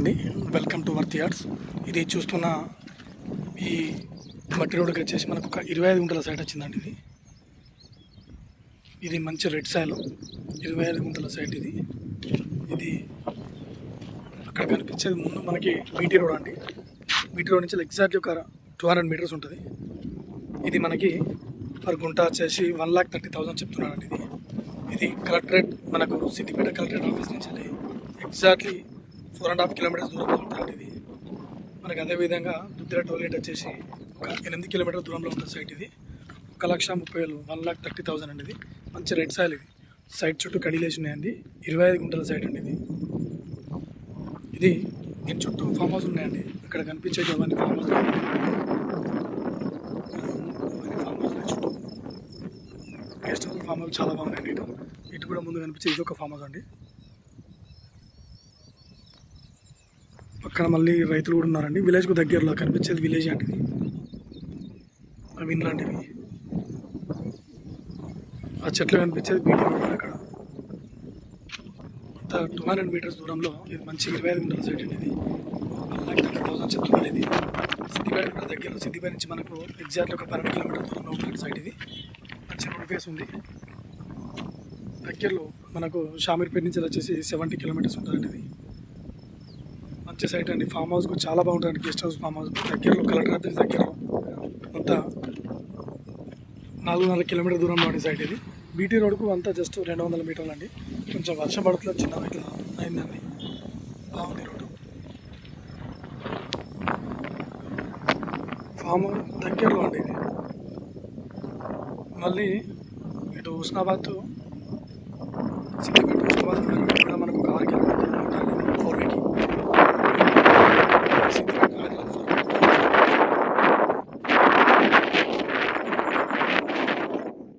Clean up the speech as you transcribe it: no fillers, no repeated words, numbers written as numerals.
అండి, welcome to worth yards. ఇది చూస్తున్న ఈ మట్టి రోడ్డుకి వచ్చేసి మనకు ఒక 25 గుంటల సైట్ వచ్చిందండి. ఇది మంచి రెడ్ సాయిల్, 25 గుంటల సైట్. ఇది అక్కడ కనిపించేది ముందు మనకి బీటీ రోడ్ అండి. బీటీ రోడ్ నుంచి ఎగ్జాక్ట్లీ ఒక 200 మీటర్స్ ఉంటుంది. ఇది మనకి పర్ గుంట వచ్చేసి 1,30,000 చెప్తున్నారండి. ఇది కలెక్టరేట్, మనకు సిద్దిపేట కలెక్టరేట్ ఆఫీస్ నుంచి ఎగ్జాక్ట్లీ 4.5 కిలోమీటర్స్ దూరంలో ఉంటుంది. ఇది మనకి అదేవిధంగా దుద్దిర టోల్గేట్ వచ్చేసి ఒక 8 కిలోమీటర్ల దూరంలో ఉంటుంది సైట్. ఇది 1,30,000, 1,30,000 అండి. ఇది మంచి రెడ్ సాయిల్. ఇది సైట్ చుట్టూ కడిలేసి ఉన్నాయండి. 25 గుంటల సైట్ అండి. ఇది దీని చుట్టూ ఫామ్ హౌస్ ఉన్నాయండి. అక్కడ కనిపించేది అవన్నీ ఫామ్ హౌస్. చుట్టూ గెస్ట్ హౌస్, ఫామ్ హౌస్ చాలా బాగున్నాయండి. ఇటు కూడా ముందు కనిపించేది ఇది ఒక ఫామ్ హౌస్ అండి. పక్కన మళ్ళీ రైతులు కూడా ఉన్నారండి. విలేజ్కు దగ్గరలో కనిపించేది విలేజ్ అంటే అవి ఇన్లాంటివి. ఆ చెట్లు కనిపించేది బీటీ రోడ్. అక్కడ అంత 200 మీటర్స్ దూరంలో ఇది మంచి 25 గుంటల సైట్ అండి. ఇది 1,30,000 చెప్తున్నాడు. ఇది సిద్దిపేట కూడా దగ్గరలో, సిద్దిపేట నుంచి మనకు ఎగ్జాక్ట్లీ ఒక 12 కిలోమీటర్ల దూరంలో ఉంటుంది సైట్. ఇది మంచి రోడ్ ఫేస్ ఉంది. దగ్గరలో మనకు షామీర్పేట నుంచి వచ్చేసి 70 కిలోమీటర్స్ ఉంటుందండి. ఇది మంచి సైట్ అండి. ఫామ్ హౌస్కు చాలా బాగుంటుంది. గెస్ట్ హౌస్, ఫామ్ హౌస్ దగ్గరలో, కలెక్టర్ ఆఫీస్ దగ్గరలో అంతా 4.5 కిలోమీటర్ దూరంలో ఉండే సైట్. ఇది బీటీ రోడ్కు అంతా జస్ట్ 200 మీటర్లు అండి. కొంచెం వర్షం పడుతుంది, చిన్న ఇట్లా అయిందండి. బాగుంది రోడ్డు. ఫామ్ హౌస్ దగ్గరలో అండి. ఇది మళ్ళీ ఇటు హుస్నాబాద్, సిద్దిపేట, హుస్నాబాద్ కూడా